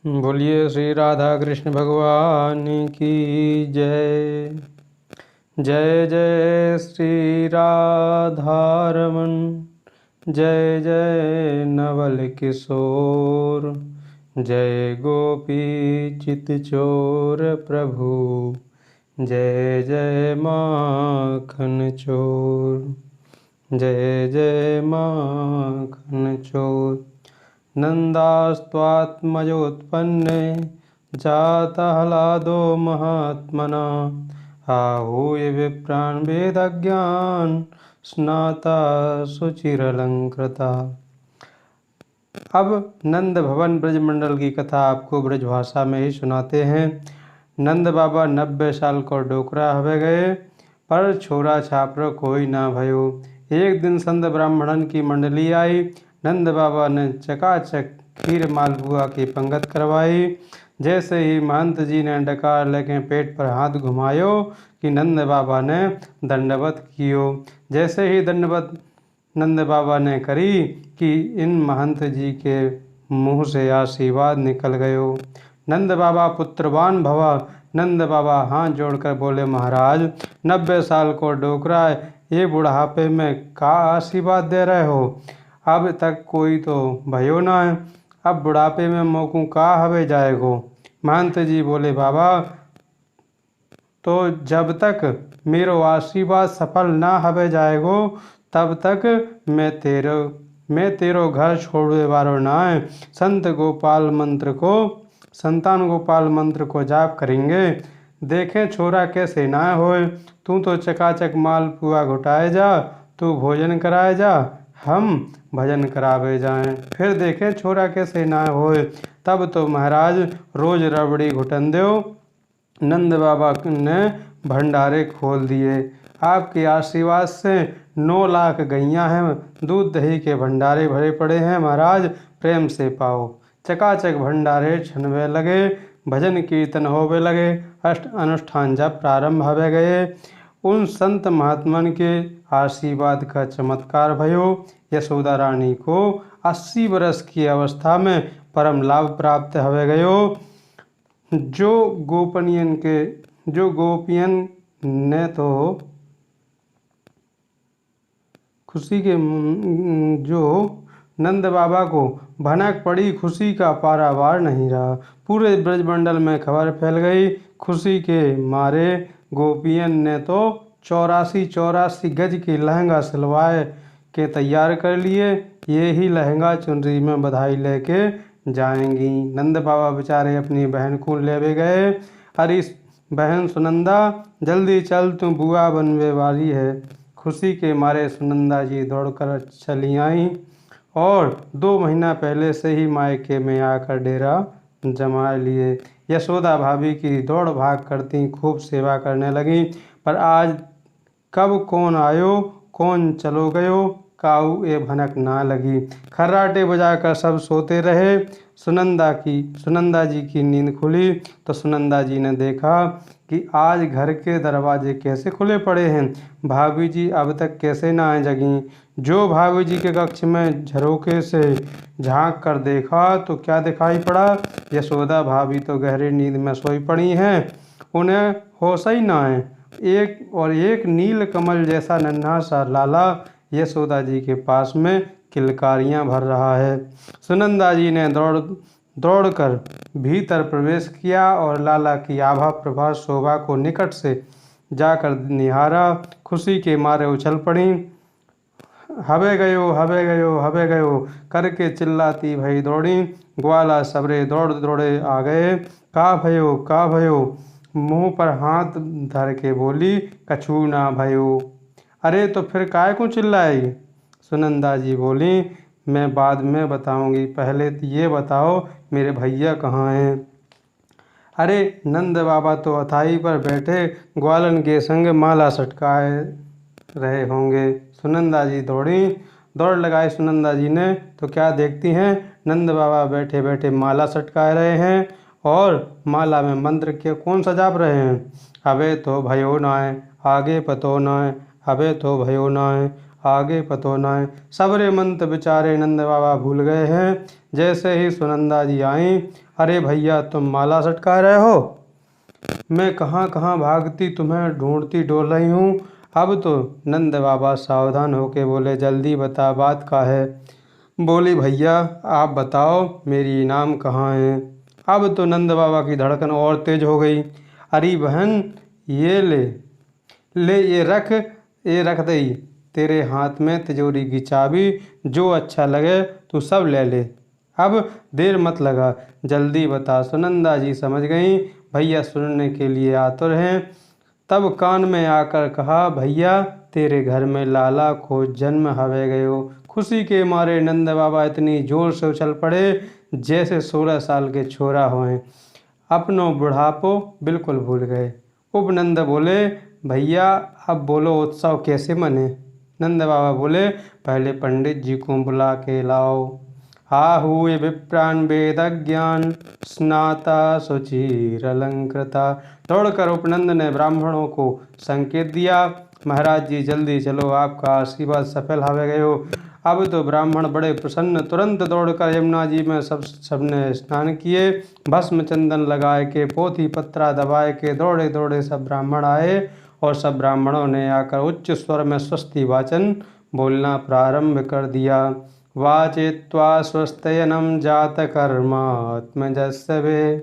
बोलिए श्री राधा कृष्ण भगवान की जय। जय जय श्री राधारमण, जय जय नवल किशोर, जय गोपी चित चोर प्रभु, जय जय माखन चोर, जय जय माखन चोर। नन्दास्त्वात्मजोत्पन्ने जातह्लादो महात्मना, आहूय विप्रान् वेदज्ञान स्नाता शुचिरलंकृता। अब नंद भवन ब्रजमंडल की कथा आपको ब्रजभाषा में ही सुनाते हैं। नंद बाबा 90 साल को डोकरा हवे गए, पर छोरा छापर कोई ना भयो। एक दिन संत ब्राह्मणन की मंडली आई। नंद बाबा ने चकाचक खीर मालपुआ की पंगत करवाई। जैसे ही महंत जी ने डकार लेके पेट पर हाथ घुमायो कि नंद बाबा ने दंडवत कियो। जैसे ही दंडवत नंद बाबा ने करी कि इन महंत जी के मुंह से आशीर्वाद निकल गयो। नंद बाबा पुत्रवान भवा। नंद बाबा हाथ जोड़कर बोले, महाराज 90 साल को डोकरा है, ये बुढ़ापे में का आशीर्वाद दे रहे हो? अब तक कोई तो भयो ना है, अब बुढ़ापे में मोकू का हवे जाएगो। महंत जी बोले, बाबा तो जब तक मेरो आशीर्वाद सफल ना हवे जाएगो तब तक मैं तेरो घर छोड़े वारो ना है। संतान गोपाल मंत्र को जाप करेंगे, देखें छोरा कैसे ना होए। तू तो चकाचक माल पुआ घुटाए जा, तू भोजन कराए जा, हम भजन करावे जाएं, फिर देखें छोरा कैसे ना होए। तब तो महाराज रोज रबड़ी घुटन दो। नंद बाबा ने भंडारे खोल दिए। आपके आशीर्वाद से 9 लाख गैया हैं, दूध दही के भंडारे भरे पड़े हैं, महाराज प्रेम से पाओ। चकाचक भंडारे छनवे लगे, भजन कीर्तन होवे लगे, अष्ट अनुष्ठान जब प्रारंभ हवे गए। उन संत महात्मन के आशीर्वाद का चमत्कार भयो। यशोदा रानी को 80 वर्ष की अवस्था में परम लाभ प्राप्त हवे गयो। जो गोपियन ने तो खुशी के जो नंद बाबा को भनक पड़ी, खुशी का पारावार नहीं रहा। पूरे ब्रजमंडल में खबर फैल गई। खुशी के मारे गोपियन ने तो 84 गज की लहंगा सिलवाए के तैयार कर लिए। ये ही लहंगा चुनरी में बधाई लेके जाएंगी। नंद बाबा बेचारे अपनी बहन को लेवे गए। अरे बहन सुनंदा, जल्दी चल, तू बुआ बनवे वाली है। खुशी के मारे सुनंदा जी दौड़कर चली आई और 2 महीना पहले से ही मायके में आकर डेरा जमा लिए। यशोदा भाभी की दौड़ भाग करती खूब सेवा करने लगी, पर आज कब कौन आयो कौन चलो गयो काऊ ए भनक ना लगी। खर्राटे बजाकर सब सोते रहे। सुनंदा जी की नींद खुली तो सुनंदा जी ने देखा कि आज घर के दरवाजे कैसे खुले पड़े हैं। भाभी जी अब तक कैसे ना आए जगी। जो भाभी जी के कक्ष में झरोके से झांक कर देखा तो क्या दिखाई पड़ा? यशोदा भाभी तो गहरी नींद में सोई पड़ी हैं, उन्हें होश ही ना है। एक नील कमल जैसा नन्हा सा लाला यशोदा जी के पास में किलकारियां भर रहा है। सुनंदा जी ने दौड़कर भीतर प्रवेश किया और लाला की आभा प्रभा शोभा को निकट से जाकर निहारा। खुशी के मारे उछल पड़ी। हवे गयो हवे गयो हवे गयो करके चिल्लाती भई दौड़ी। ग्वाला सबरे दौड़े आ गए। का भयो? मुंह पर हाथ धर के बोली, कछु ना भयो। अरे तो फिर काय को चिल्लाई? सुनंदा जी बोली, मैं बाद में बताऊंगी, पहले तो ये बताओ मेरे भैया कहाँ हैं? अरे नंद बाबा तो अथाई पर बैठे ग्वालन के संग माला सटकाए रहे होंगे। सुनंदा जी दौड़ लगाई सुनंदा जी ने तो क्या देखती हैं, नंद बाबा बैठे बैठे माला सटका रहे हैं और माला में मंत्र के कौन सा जाप रहे हैं? अबे तो भयो नाय आगे पतो नाय, अबे तो भयो नाय आगे पतो नाय। सबरे मंत्र बेचारे नंद बाबा भूल गए हैं। जैसे ही सुनंदा जी आईं, अरे भैया, तुम माला सटका रहे हो? मैं कहाँ कहाँ भागती तुम्हें ढूंढती डोल रही हूँ। अब तो नंद बाबा सावधान होके बोले, जल्दी बता, बात का है? बोली, भैया आप बताओ, मेरी इनाम कहाँ है? अब तो नंद बाबा की धड़कन और तेज हो गई। अरे बहन, ये ले ले, ये रख दई तेरे हाथ में तिजोरी की चाबी। जो अच्छा लगे तू सब ले ले। अब देर मत लगा, जल्दी बता। सुनंदा जी समझ गई, भैया सुनने के लिए आतुर हैं। तब कान में आकर कहा, भैया तेरे घर में लाला को जन्म हवे गयो। खुशी के मारे नंद बाबा इतनी जोर से उछल पड़े जैसे 16 साल के छोरा हों। अपनों बुढ़ापो बिल्कुल भूल गए। उपनंद बोले, भैया अब बोलो, उत्सव कैसे मने? नंद बाबा बोले, पहले पंडित जी को बुला के लाओ। हुए विप्रान वेद ज्ञान स्नाता सुचिर अलंकृता। दौड़कर उपनंद ने ब्राह्मणों को संकेत दिया, महाराज जी जल्दी चलो, आपका आशीर्वाद सफल हवे गयो। अब तो ब्राह्मण बड़े प्रसन्न, तुरंत दौड़कर यमुना जी में सबने स्नान किए। भस्म चंदन लगाए के, पोथी पत्रा दबाए के दौड़े दौड़े सब ब्राह्मण आए और सब ब्राह्मणों ने आकर उच्च स्वर में स्वस्ति वाचन बोलना प्रारंभ कर दिया। वाचित्वा स्वस्तयनम जात कर्मात्मजस्वे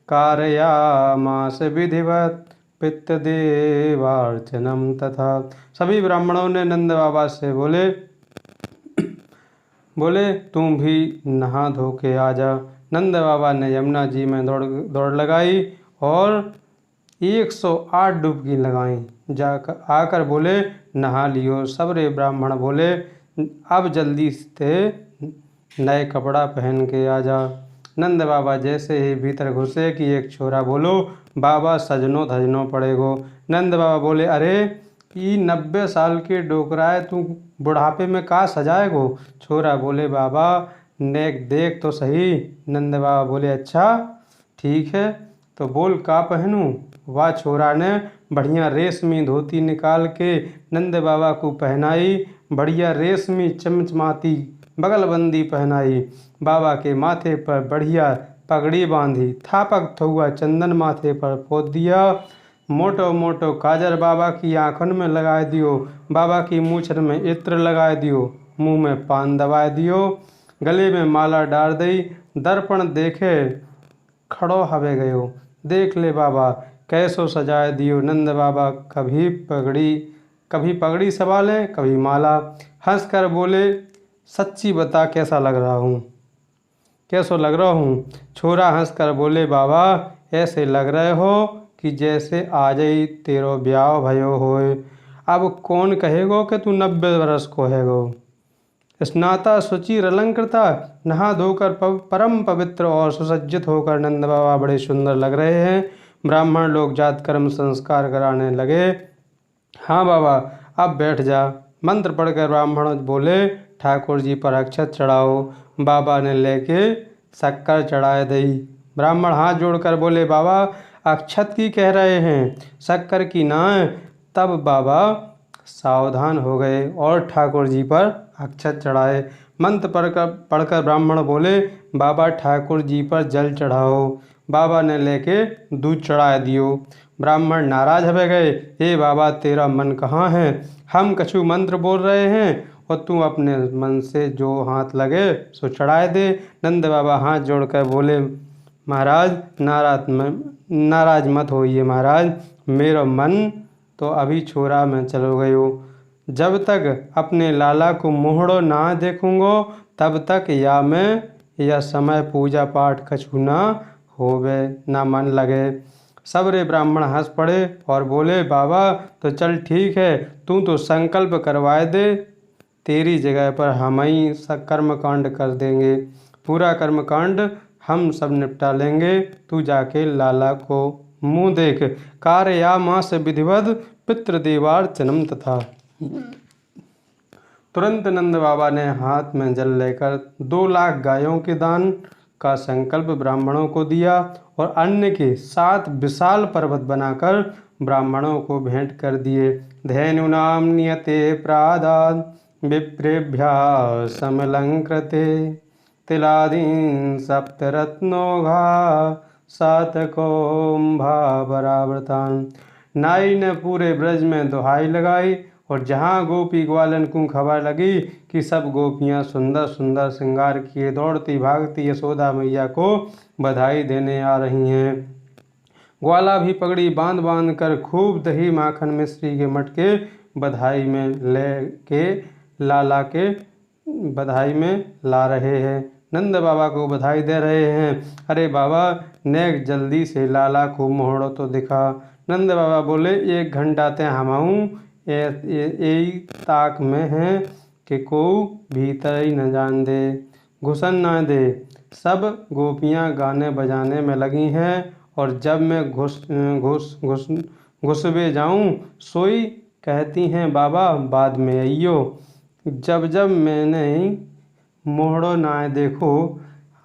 कारयामास विधिवत पितृदेवार्चनम तथा। सभी ब्राह्मणों ने नंद बाबा से बोले तुम भी नहा धो के आ जा। नंद बाबा ने यमुना जी में दौड़ लगाई और 108 डुबकी लगाई। जाकर आकर बोले, नहा लियो। सबरे ब्राह्मण बोले, अब जल्दी से नए कपड़ा पहन के आ जा। नंद बाबा जैसे ही भीतर घुसे कि एक छोरा बोलो, बाबा सजनो धजनो पड़ेगो। नंद बाबा बोले, अरे ई 90 साल के डोकराए, तू बुढ़ापे में का सजाएगो? छोरा बोले, बाबा नेक देख तो सही। नंद बाबा बोले, अच्छा ठीक है, तो बोल का पहनूं? वह छोरा ने बढ़िया रेशमी धोती निकाल के नंद बाबा को पहनाई। बढ़िया रेशमी चमचमाती बगलबंदी पहनाई। बाबा के माथे पर बढ़िया पगड़ी बांधी। थापक थुआ चंदन माथे पर पोत दिया। मोटो मोटो काजर बाबा की आँखन में लगा दियो। बाबा की मूछन में इत्र लगा दियो। मुंह में पान दबा दियो। गले में माला डाल दई। दर्पण देखे खड़ो हवे गयो। देख ले बाबा कैसो सजाए दियो। नंद बाबा कभी पगड़ी संभाले, कभी माला। हंस कर बोले, सच्ची बता कैसा लग रहा हूँ? कैसो लग रहा हूँ? छोरा हंस कर बोले, बाबा ऐसे लग रहे हो कि जैसे आज ही तेरो ब्याह भयो होए। अब कौन कहेगो कि तू 90 वर्ष को हैगो। स्नाता शुचि अलंकृता, नहा धोकर परम पवित्र और सुसज्जित होकर नंद बाबा बड़े सुंदर लग रहे हैं। ब्राह्मण लोग जात कर्म संस्कार कराने लगे। हाँ बाबा, अब बैठ जा। मंत्र पढ़कर ब्राह्मण बोले, ठाकुर जी पर अक्षत चढ़ाओ। बाबा ने लेके शक्कर चढ़ाए दई। ब्राह्मण हाथ जोड़कर बोले, बाबा अक्षत की कह रहे हैं, शक्कर की ना। तब बाबा सावधान हो गए और ठाकुर जी पर अक्षत चढ़ाए। मंत्र पढ़कर ब्राह्मण बोले, बाबा ठाकुर जी पर जल चढ़ाओ। बाबा ने लेके दूध चढ़ा दियो। ब्राह्मण नाराज हो गए, हे बाबा तेरा मन कहाँ है? हम कछु मंत्र बोल रहे हैं और तू अपने मन से जो हाथ लगे सो चढ़ाए दे। नंद बाबा हाथ जोड़कर बोले, महाराज नाराज मत होइए महाराज, मेरा मन तो अभी छोरा में चलो गयो। जब तक अपने लाला को मोहड़ो ना देखूंगो तब तक या समय पूजा पाठ कछु ना होवे, ना मन लगे। सबरे ब्राह्मण हंस पड़े और बोले, बाबा तो चल ठीक है, तू तो संकल्प करवाए दे, तेरी जगह पर हम ही कर्मकांड कर देंगे। पूरा कर्मकांड हम सब निपटा लेंगे। तू जाके लाला को मुंह देख। कारयामास विधिवत पितृदेवार्चनम तथा। तुरंत नंद बाबा ने हाथ में जल लेकर 2 लाख गायों के दान का संकल्प ब्राह्मणों को दिया और अन्न के 7 विशाल पर्वत बनाकर ब्राह्मणों को भेंट कर दिए। धेनुनाम नियते प्रादाद विप्रेभ्या समलंकृते तिलादीन सप्तरत्नोघा सातकोम्भावरावृतान। नाई ने पूरे ब्रज में दुहाई लगाई और जहाँ गोपी ग्वालन को खबर लगी कि सब गोपियाँ सुंदर सुंदर श्रृंगार किए दौड़ती भागती यशोदा मैया को बधाई देने आ रही हैं। ग्वाला भी पगड़ी बांध बांध कर खूब दही माखन मिश्री के मटके बधाई में लेके लाला के बधाई में ला रहे हैं। नंद बाबा को बधाई दे रहे हैं। अरे बाबा नेक जल्दी से लाला को मोहड़ो तो दिखा। नंद बाबा बोले 1 घंटा ते हमाऊँ यही ताक में है कि को भीतर ही न जान दे, घुसन ना दे। सब गोपियाँ गाने बजाने में लगी हैं और जब मैं घुसबे जाऊँ सोई कहती हैं बाबा बाद में अइयो। जब जब मैंने मोहड़ो नाय देखो,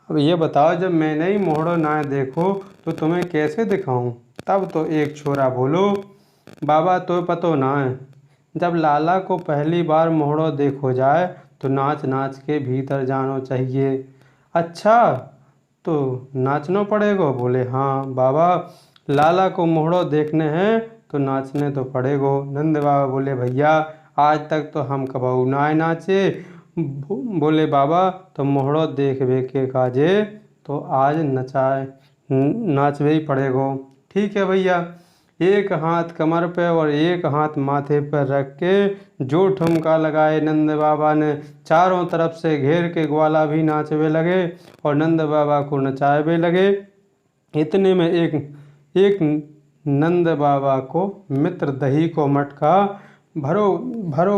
अब ये बताओ जब मैंने ही मोहड़ो नाय देखो तो तुम्हें कैसे दिखाऊं। तब तो एक छोरा बोलो बाबा तो पतो ना है, जब लाला को पहली बार मोहड़ो देखो जाए तो नाच नाच के भीतर जानो चाहिए। अच्छा तो नाचना पड़ेगा। बोले हाँ बाबा लाला को मोहड़ो देखने हैं तो नाचने तो पड़ेगो। नंद बाबा बोले भैया आज तक तो हम कबहू नाय नाचे। बोले बाबा तो मोहड़ो देखबे के काजे तो आज नचाए नाचवे ही पड़ेगो। ठीक है भैया। एक हाथ कमर पे और एक हाथ माथे पर रख के जो ठुमका लगाए नंद बाबा ने चारों तरफ से घेर के ग्वाला भी नाचवे लगे और नंद बाबा को नचावे लगे। इतने में एक नंद बाबा को मित्र दही को मटका भरो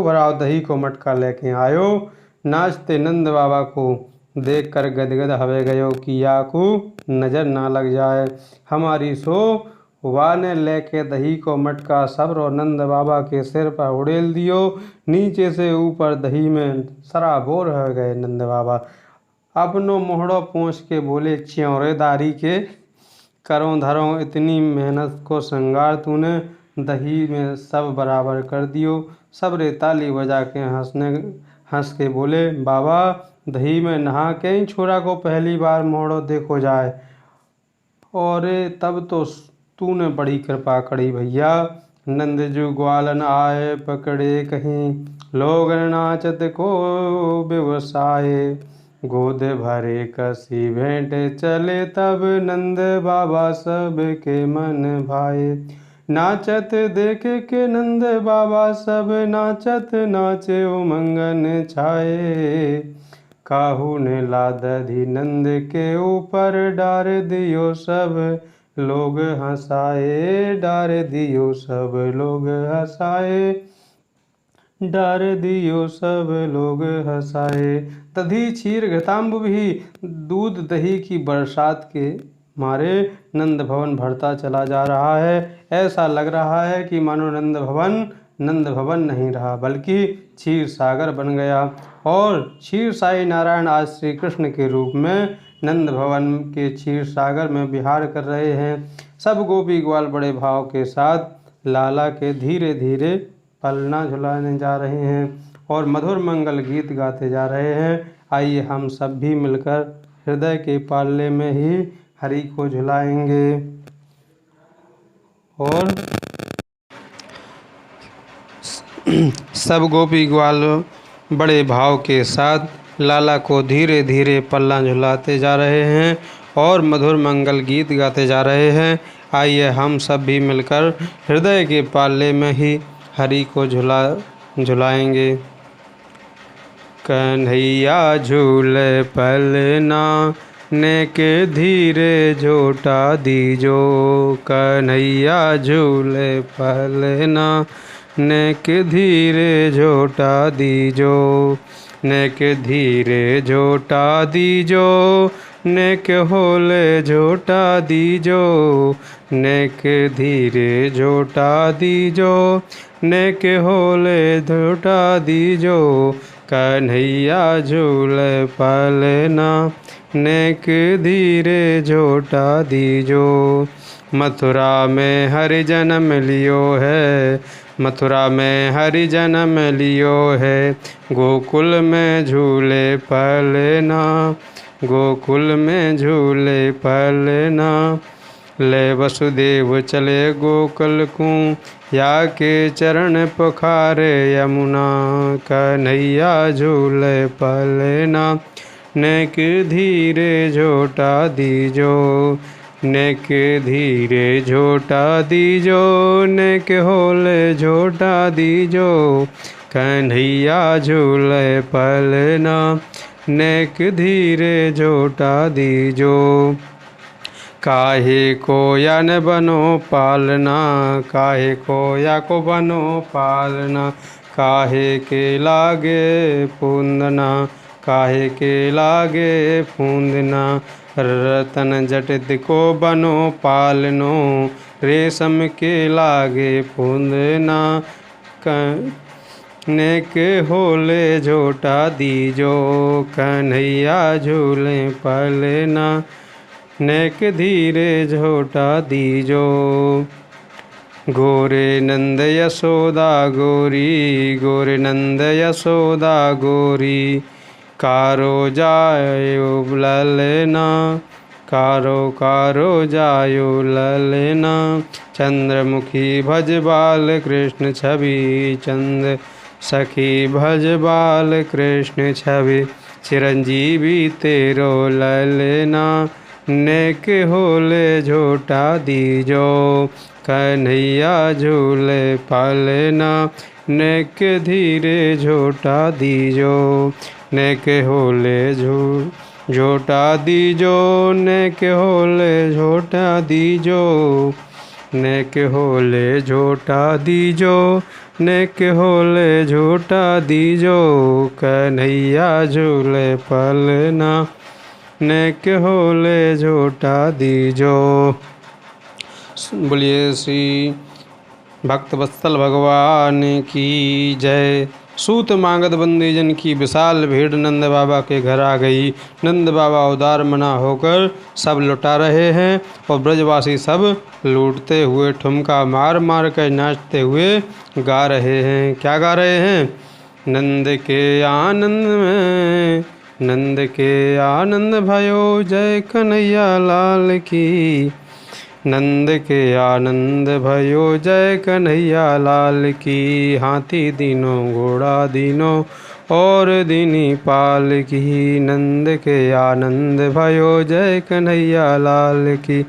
भराव दही को मटका लेके आयो। नाचते नंद बाबा को देख कर गदगद हवे गयो कि या को नज़र ना लग जाए हमारी सो। वाने लेके दही को मटका सबरो नंद बाबा के सिर पर उड़ेल दियो। नीचे से ऊपर दही में सराबोर हो गए नंद बाबा। अपनो मोहड़ो पूछ के बोले च्योरेदारी के करों धरों इतनी मेहनत को श्रृंगार तूने दही में सब बराबर कर दियो। सब रे ताली बजा के हंस के बोले बाबा दही में नहा के ही छोरा को पहली बार मोहड़ो देखो जाए और तब तो तूने बड़ी कृपा करी भैया। नंदजू ग्वालन आए पकड़े कहीं लोग नाचत को व्यवसाय। गोद भरे कसी भेंट चले तब नंद बाबा सब के मन भाए। नाचत देख के नंद बाबा सब नाचत नाचे उमंगन छाए। काहू ने लादधी नंद के ऊपर डार दियो सब लोग हंसाए। डार दियो सब लोग हंसाए। डार दियो सब लोग हंसाए। तधी क्षीर घृताम्बु भी दूध दही की बरसात के मारे नंद भवन भरता चला जा रहा है। ऐसा लग रहा है कि मानो नंद भवन नहीं रहा बल्कि क्षीर सागर बन गया और क्षीर साई नारायण आज श्री कृष्ण के रूप में नंद भवन के क्षीर सागर में विहार कर रहे हैं। सब गोपी ग्वाल बड़े भाव के साथ लाला के धीरे धीरे पलना झुलाने जा रहे हैं और मधुर मंगल गीत गाते जा रहे हैं। आइए हम सब भी मिलकर हृदय के पाले में ही हरि को झुलाएंगे और सब गोपी ग्वाल बड़े भाव के साथ लाला को धीरे धीरे पल्ला झुलाते जा रहे हैं और मधुर मंगल गीत गाते जा रहे हैं। आइए हम सब भी मिलकर हृदय के पाले में ही हरि को झुलाएंगे। कन्हैया झूले पलना नेक धीरे झोटा दीजो। कन्हैया झूले पलना नेक धीरे झोटा दीजो। नेक धीरे झोटा दीजो। नेक होले झोटा दीजो। नेक धीरे झोटा दीजो। नेक होले झोटा दीजो। कन्हैया झूले पलना नेक धीरे झोटा दीजो। मथुरा में हरि जन्म लियो है। मथुरा में हरि जन्म लियो है। गोकुल में झूले पलना। गोकुल में झूले पलना। ले वसुदेव चले गोकुल को, या के चरण पखारे यमुना। कन्हैया झूले पलना, नेक धीरे झोटा दीजो। नेक धीरे झोटा दीजो, नेक होले झोटा दीजो। कन्हैया झूले पलना, नेक धीरे झोटा दीजो। काहे को या न बनो पालना, काहे को या को बनो पालना। काहे के लागे पूंदना, काहे के लागे फूंदना। रतन जटित को बनो पालनो, रेशम के लागे फूंदना। नेक होले झोटा दीजो, कन्हैया झूले पलना। नेक धीरे झोटा दीजो। गोरे नंद यशोदा गोरी, गोरे नंद यशोदा गोरी। कारो जायो ललना, कारो कारो जायो ललना। चंद्रमुखी भज बाल कृष्ण छवि, चंद्र सखी भज बाल कृष्ण छवि। चिरंजीवी तेरो ललना, नेक होले झोटा दीजो। कन्हैया झूले पलना, नेक धीरे झोटा दीजो। नेक होले झोटा दीजो, नेक होले झोटा दीजो। नेक होले झोटा दीजो, नेक होले झोटा दीजो। कन्हैया झूले पलना, नेक होले झोटा दीजो। बोलिए श्री भक्त वत्सल भगवान की जय। सूत मांगत बंदी जन की विशाल भीड़ नंद बाबा के घर आ गई। नंद बाबा उदार मना होकर सब लुटा रहे हैं और ब्रजवासी सब लूटते हुए ठुमका मार मार कर नाचते हुए गा रहे हैं। क्या गा रहे हैं? नंद के आनंद में, नंद के आनंद भयो जय कन्हैया लाल की। नंद के आनंद भयो जय कन्हैया लाल की। हाथी दीनों घोड़ा दीनों और दीनी पाल की। नंद के आनंद भयो जय कन्हैया लाल की।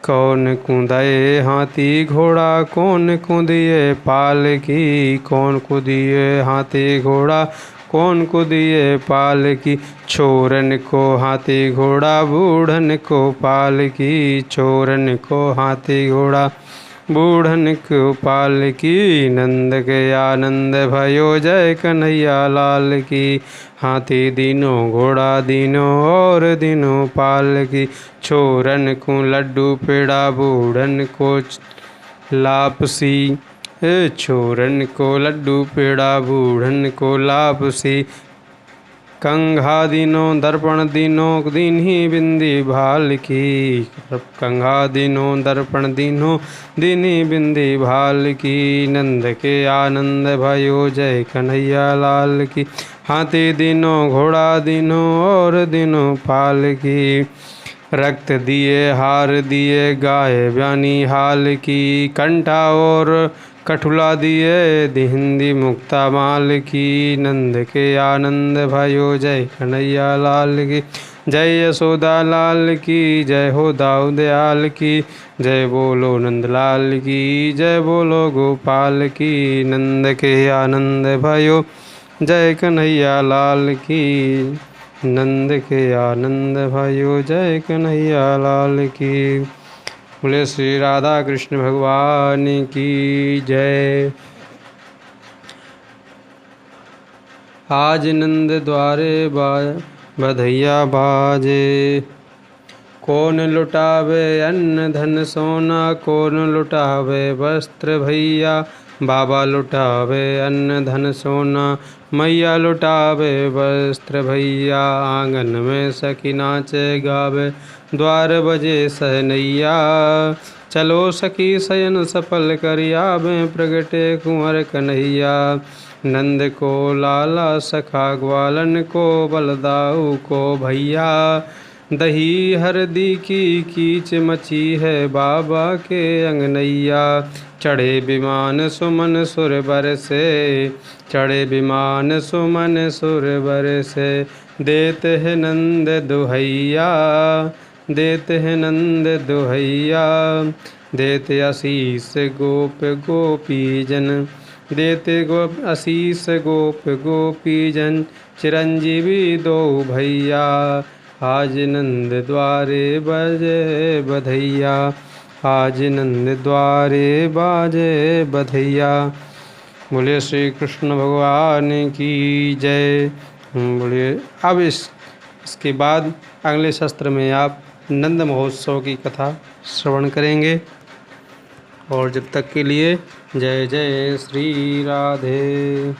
कौन कूदाए हाथी घोड़ा, कौन कूदिए पाल की। कौन कूदिए हाथी घोड़ा, कौन कूदिए पाल की। छोरन को हाथी घोड़ा, बूढ़न को पाल की। छोरन को हाथी घोड़ा, बूढ़न को पाल की। नंद के आनंद भयो जय कन्हैया लाल की। हाथी दीनों घोड़ा दीनों और दीनों पाल की। छोरन को लड्डू पेड़ा, बूढ़न को लापसी। छोरन को लड्डू पेड़ा, बूढ़न को लापसी। कंघा दीनों दर्पण दीनों, दीन्ही बिंदी भाल की। कंघा दीनों दर्पण दीनों, दीन्ही बिंदी भाल की। नंद के आनंद भयो जय कन्हैया लाल की। हाथी दीनों घोड़ा दीनों और दीनों पाल की। रक्त दिए हार दिए गाए ब्यानी हाल की। कंठा और कठुला दिए हिंदी मुक्ता माल की। नंद के आनंद भयो जय कन्हैया लाल की। जय यशोदा लाल की जय हो दाऊ दयाल की। जय बोलो नंदलाल की जय बोलो गोपाल की। नंद के आनंद भयो जय कन्हैया लाल की। नंद के आनंद भयो जय कन्हैया लाल की। बोले श्री राधा कृष्ण भगवान की जय। आज नंद द्वारे बधैया बाजे। कौन लुटावे अन्न धन सोना, कौन लुटावे वस्त्र भैया। बाबा लुटावे अन्न धन सोना, मैया लुटावे वस्त्र भैया। आंगन में सखी नाचे गावे, द्वार बजे सहनैया। चलो सखी शयन सफल करिया, में प्रगटे कुंवर कन्हैया। नंद को लाला सखा ग्वालन को बलदाऊ को भैया। दही हरदी की कीच मची है बाबा के अंगनैया। चढ़े विमान सुमन सुर बरसे, चढ़े विमान सुमन सुर बरसे। देते हैं नंद दुहैया, देते हैं नंद दुहैया। देते आशीष गोप गोपीजन, देते गोप आशीष गोप गोपीजन। चिरंजीवी दो भैया, आज नंद द्वारे बजे बधैया, आज नंद द्वारे बाजे बधैया। बोलिए श्री कृष्ण भगवान की जय। बोलिए। अब इसके बाद अगले शस्त्र में आप नंद महोत्सव की कथा श्रवण करेंगे। और जब तक के लिए जय जय श्री राधे।